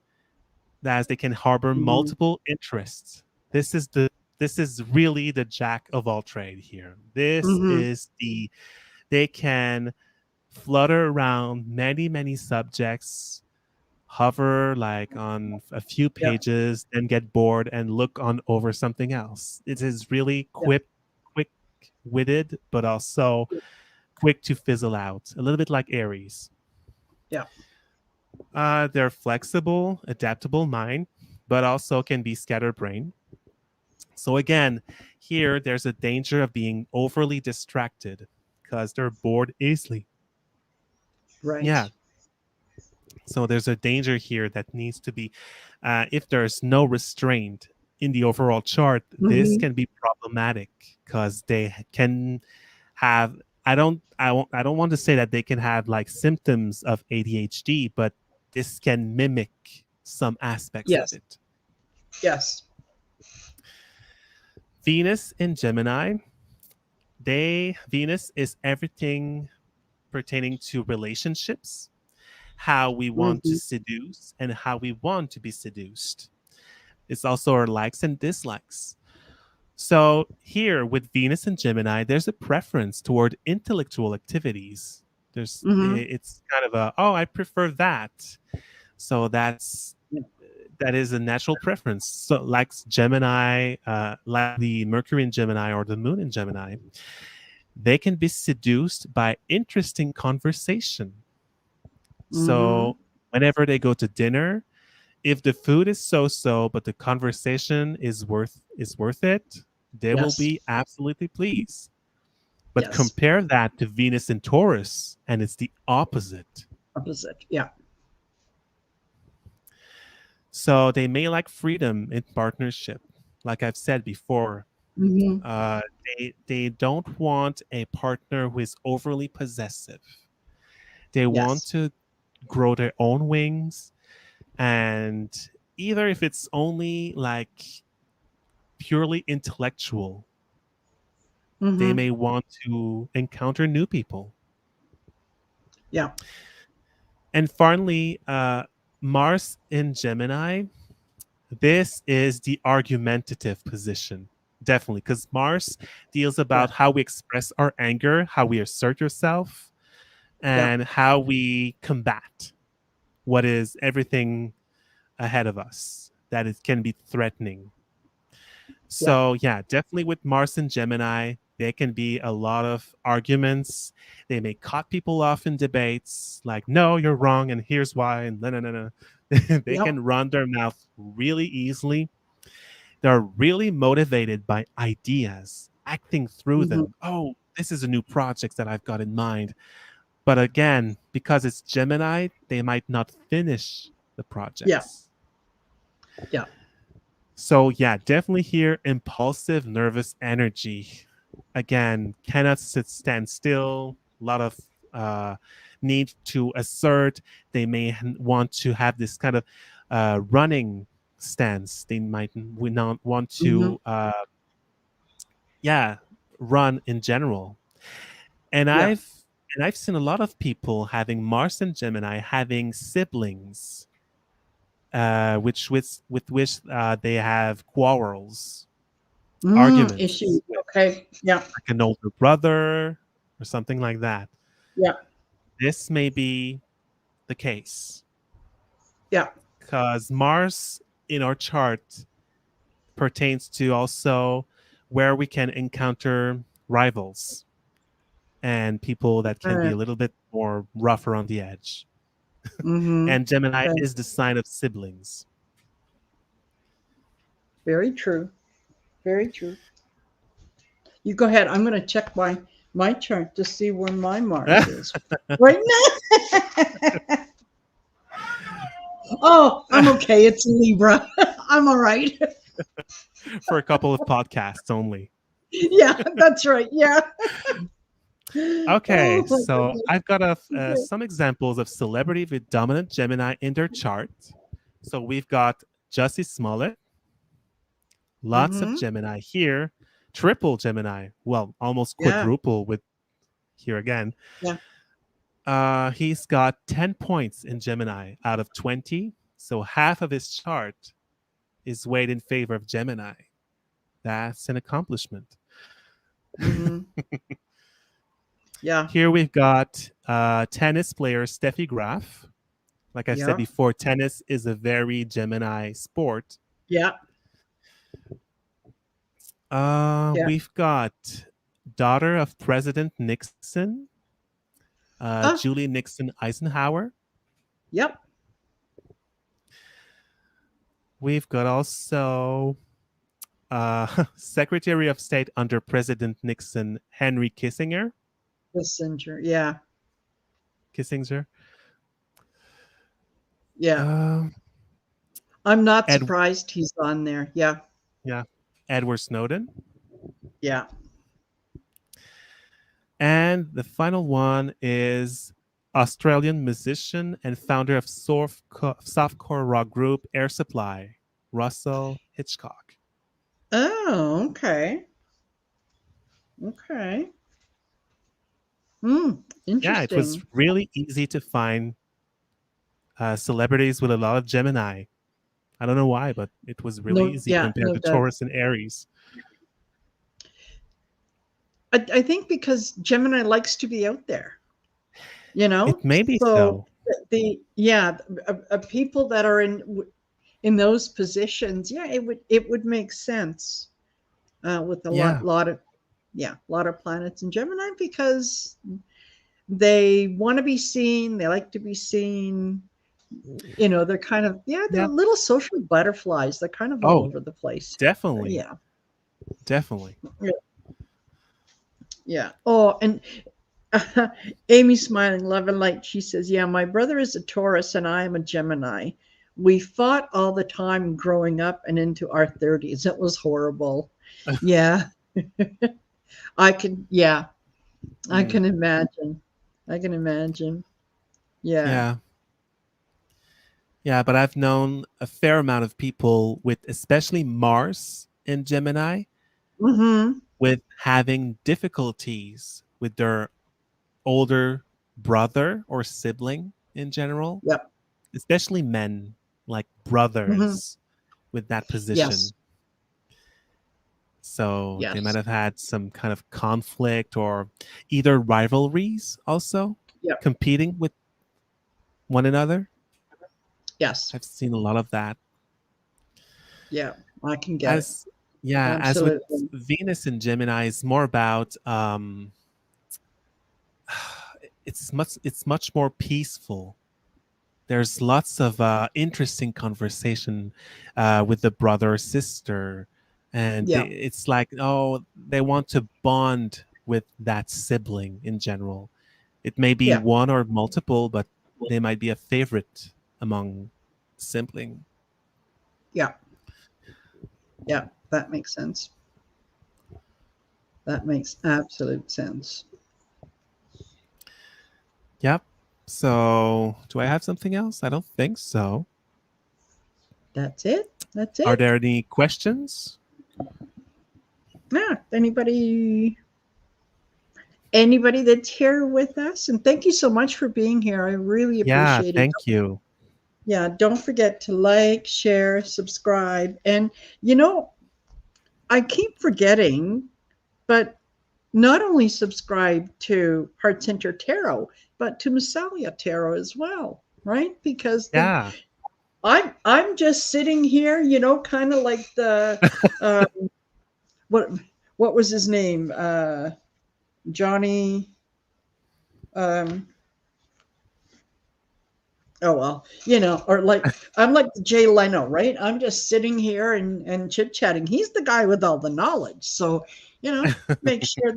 as they can harbor Mm-hmm. multiple interests. This is really the jack of all trade here. This Mm-hmm. is they can flutter around many subjects, hover like on a few Yeah. pages, then get bored and look on over something else. It is really Yeah. quick witted, but also quick to fizzle out, a little bit like Aries. Yeah. They're flexible, adaptable mind, but also can be scatterbrained. So again, here there's a danger of being overly distracted because they're bored easily. Right. Yeah. So there's a danger here that needs to be, if there's no restraint in the overall chart, this Hmm. can be problematic because they can have. I don't want to say that they can have like symptoms of ADHD, but this can mimic some aspects of Yes. it. Yes. Venus in Gemini, Venus is everything pertaining to relationships, how we want to Hmm. seduce and how we want to be seduced. It's also our likes and dislikes. So here with Venus and Gemini, there's a preference toward intellectual activities. Hmm. It's kind of a, oh, I prefer that. So that is a natural preference. So like Gemini, like the Mercury in Gemini or the Moon in Gemini, they can be seduced by interesting conversation. Hmm. So whenever they go to dinner, if the food is so-so but the conversation is worth it, they will Yes. be absolutely pleased. But Yes. compare that to Venus in Taurus and it's the opposite. Opposite. Yeah. So they may like freedom in partnership. Like I've said before, Hmm. they don't want a partner who is overly possessive. They want Yes. to grow their own wings, and either if it's only like purely intellectual, they Hmm. may want to encounter new people. Yeah. And finally, Mars in Gemini, this is the argumentative position. Definitely, because Mars deals Yeah. about how we express our anger, how we assert yourself, Yeah. and how we combat what is everything ahead of us that it can be threatening. Yeah. So yeah, definitely with Mars and Gemini, there can be a lot of arguments. They may cut people off in debates, like, no, you're wrong, and here's why, and no, no, no, no. They Yep. can run their mouth really easily. They're really motivated by ideas, acting through Hmm. them. Oh, this is a new project that I've got in mind. But again, because it's Gemini, they might not finish the Yeah. projects. Yeah. So yeah, definitely here impulsive, nervous energy. Again, cannot stand still. A lot of uh, need to assert. They may want to have this kind of running stance. They might we not want Hmm. to yeah run in general. And Yeah. I've seen a lot of people having Mars and Gemini having siblings, with which they have quarrels, Issue. arguments with Okay. Yeah. like an older brother or something like that. Yeah. This may be the case Yeah. because Mars in our chart pertains to also where we can encounter rivals and people that can be Uh, a little bit more rough around the edge. hmm. And Gemini Okay. is the sign of siblings. Very true. Very true. You go ahead. I'm going to check my chart to see where my Mars is right now. Oh, I'm okay. It's Libra. I'm all right. For a couple of podcasts only. Yeah, that's right. Yeah. Okay, Oh my so goodness. I've got Okay. some examples of celebrity with dominant Gemini in their chart. So we've got Jussie Smollett, lots of Mm-hmm. Gemini here, triple Gemini, well, almost Yeah. quadruple with here again. Yeah. He's got 10 points in Gemini out of 20. So half of his chart is weighed in favor of Gemini. That's an accomplishment. Mm-hmm. Yeah. Here we've got tennis player Steffi Graf. Like I've said Yeah. before, tennis is a very Gemini sport. Yeah. Yeah. We've got daughter of President Nixon, Oh, Julie Nixon Eisenhower. yep. We've got also Secretary of State under President Nixon, Henry Kissinger. Kissinger. Yeah. Kissinger. Yeah. Um, I'm not Ed, surprised he's on there. Yeah. yeah, Edward Snowden. Yeah. And the final one is Australian musician and founder of softcore rock group Air Supply, Russell Hitchcock. Oh, okay. Okay. Hmm. Yeah, it was Interesting. really easy to find celebrities with a lot of Gemini. I don't know why, but it was really No, easy yeah, compared no to doubt. Taurus and Aries. I think because Gemini likes to be out there, It may be so so. yeah, people that are in those positions, yeah, it would make sense with a lot Yeah. lot of yeah, a lot of planets in Gemini because they want to be seen, they like to be seen. They're kind of, yeah, they're Yeah. little social butterflies. They're kind of all Oh, over the place. definitely. Yeah, Definitely. yeah, yeah. Oh, and Amy smiling, love and light. She says, "Yeah, my brother is a Taurus and I am a Gemini. We fought all the time growing up and into our 30s. It was horrible." Yeah, I can. Yeah, I Mm, can imagine. I can imagine. Yeah. yeah. Yeah, but I've known a fair amount of people with especially Mars in Gemini Mm-hmm. with having difficulties with their older brother or sibling in general, Yep. especially men, like Mm-hmm. brothers with that Yes. position. So they might Yes. have had some kind of conflict or either rivalries also Yep. competing with one another. Yes. I've seen a lot of that. Yeah. I can get it. As yeah, as with Absolutely. Venus and Gemini is more about it's much more peaceful. There's lots of interesting conversation with the brother or sister, and Yeah. it's like, oh, they want to bond with that sibling in general. It may be Yeah. one or multiple, but they might be a favorite among sibling. Yeah. Yeah. That makes sense. That makes absolute sense. Yep. So, do I have something else? I don't think so. That's it. That's Are it. there any questions? Yeah. Anybody that's here with us, and thank you so much for being here. I really Yeah, appreciate it. thank you. Yeah. Don't forget to like, share, subscribe, and you know, I keep forgetting, but not only subscribe to Heart Center Tarot, but to Massalia Tarot as well, right? Because Yeah. I'm just sitting here, kind of like the uh, what what was his name, Johnny. Um, oh well, or like I'm like Jay Leno, right? I'm just sitting here and chit chatting. He's the guy with all the knowledge, so make sure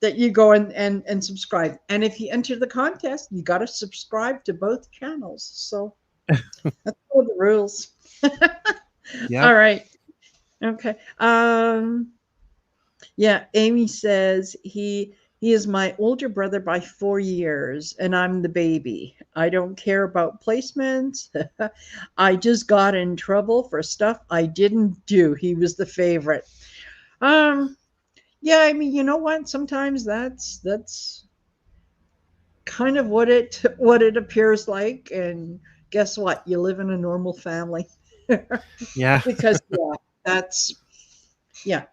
that you go and subscribe. And if you enter the contest, you got to subscribe to both channels. So that's all the rules. Yep. All right. Okay. Yeah, Amy says he is my older brother by 4 years, and I'm the baby. I don't care about placements. I just got in trouble for stuff I didn't do. He was the favorite. Um, yeah, I mean, you know what? Sometimes that's kind of what it appears like, and guess what? You live in a normal family. Yeah, Because that's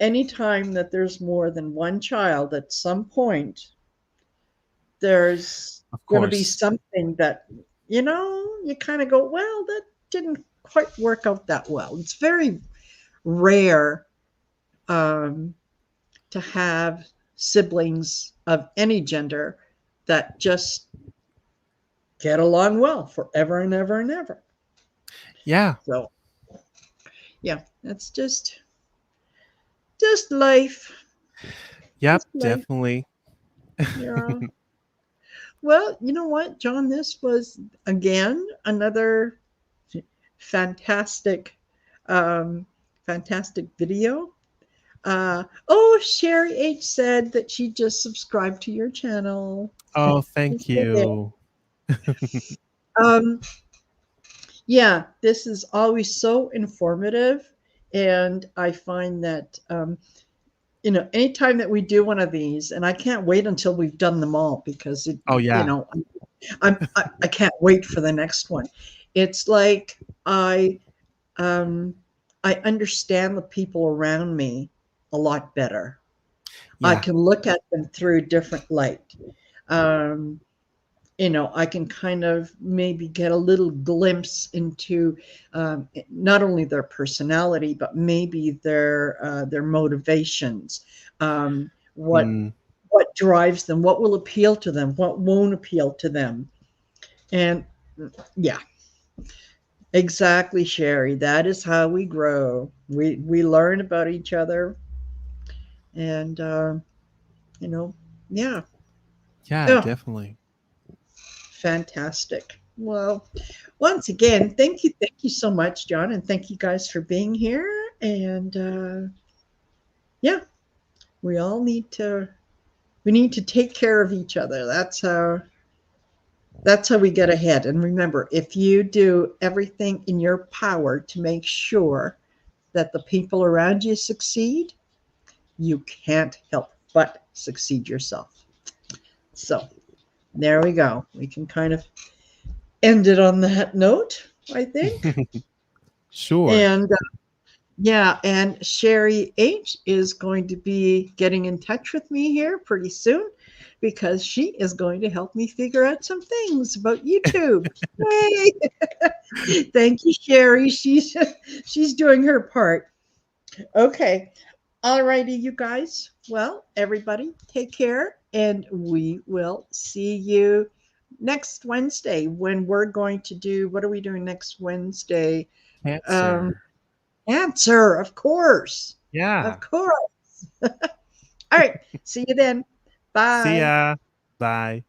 anytime that there's more than one child at some point, there's of going to be course. something that you kind of go, well, that didn't quite work out that well. It's very rare um, to have siblings of any gender that just get along well forever and ever and ever. Yeah. So yeah, that's just life. Yep, Just life. definitely. Yeah. Well, you know what, John? This was again another. fantastic, um, fantastic video. Oh, Sherry H said that she just subscribed to your channel. Oh, She's thank good there. you. Um, yeah, this is always so informative, and I find that anytime that we do one of these, and I can't wait until we've done them all because Oh, yeah. I can't wait for the next one. It's like um, I understand the people around me a lot better. I Yeah. can look at them through a different light. Um, I can kind of maybe get a little glimpse into not only their personality, but maybe their motivations, um, what Mm, what drives them, what will appeal to them, what won't appeal to them, and yeah, exactly, Sherry. That is how we grow. We learn about each other, and you know, yeah. yeah, Oh, definitely. fantastic. Well, once again, thank you so much, John, and thank you guys for being here. And yeah, we all need to take care of each other. That's how we get ahead. And remember, if you do everything in your power to make sure that the people around you succeed, you can't help but succeed yourself. So there we go. We can kind of end it on that note, I think. Sure. And yeah, and Sherry H is going to be getting in touch with me here pretty soon because she is going to help me figure out some things about YouTube. Yay! Thank you, Sherry. She's doing her part. Okay. All righty, you guys. Well, everybody, take care, and we will see you next Wednesday when we're going to do. What are we doing next Wednesday? Um, Cancer. Answer, of course. Of Yeah. course. All right. See you then. See Bye. ya. Bye.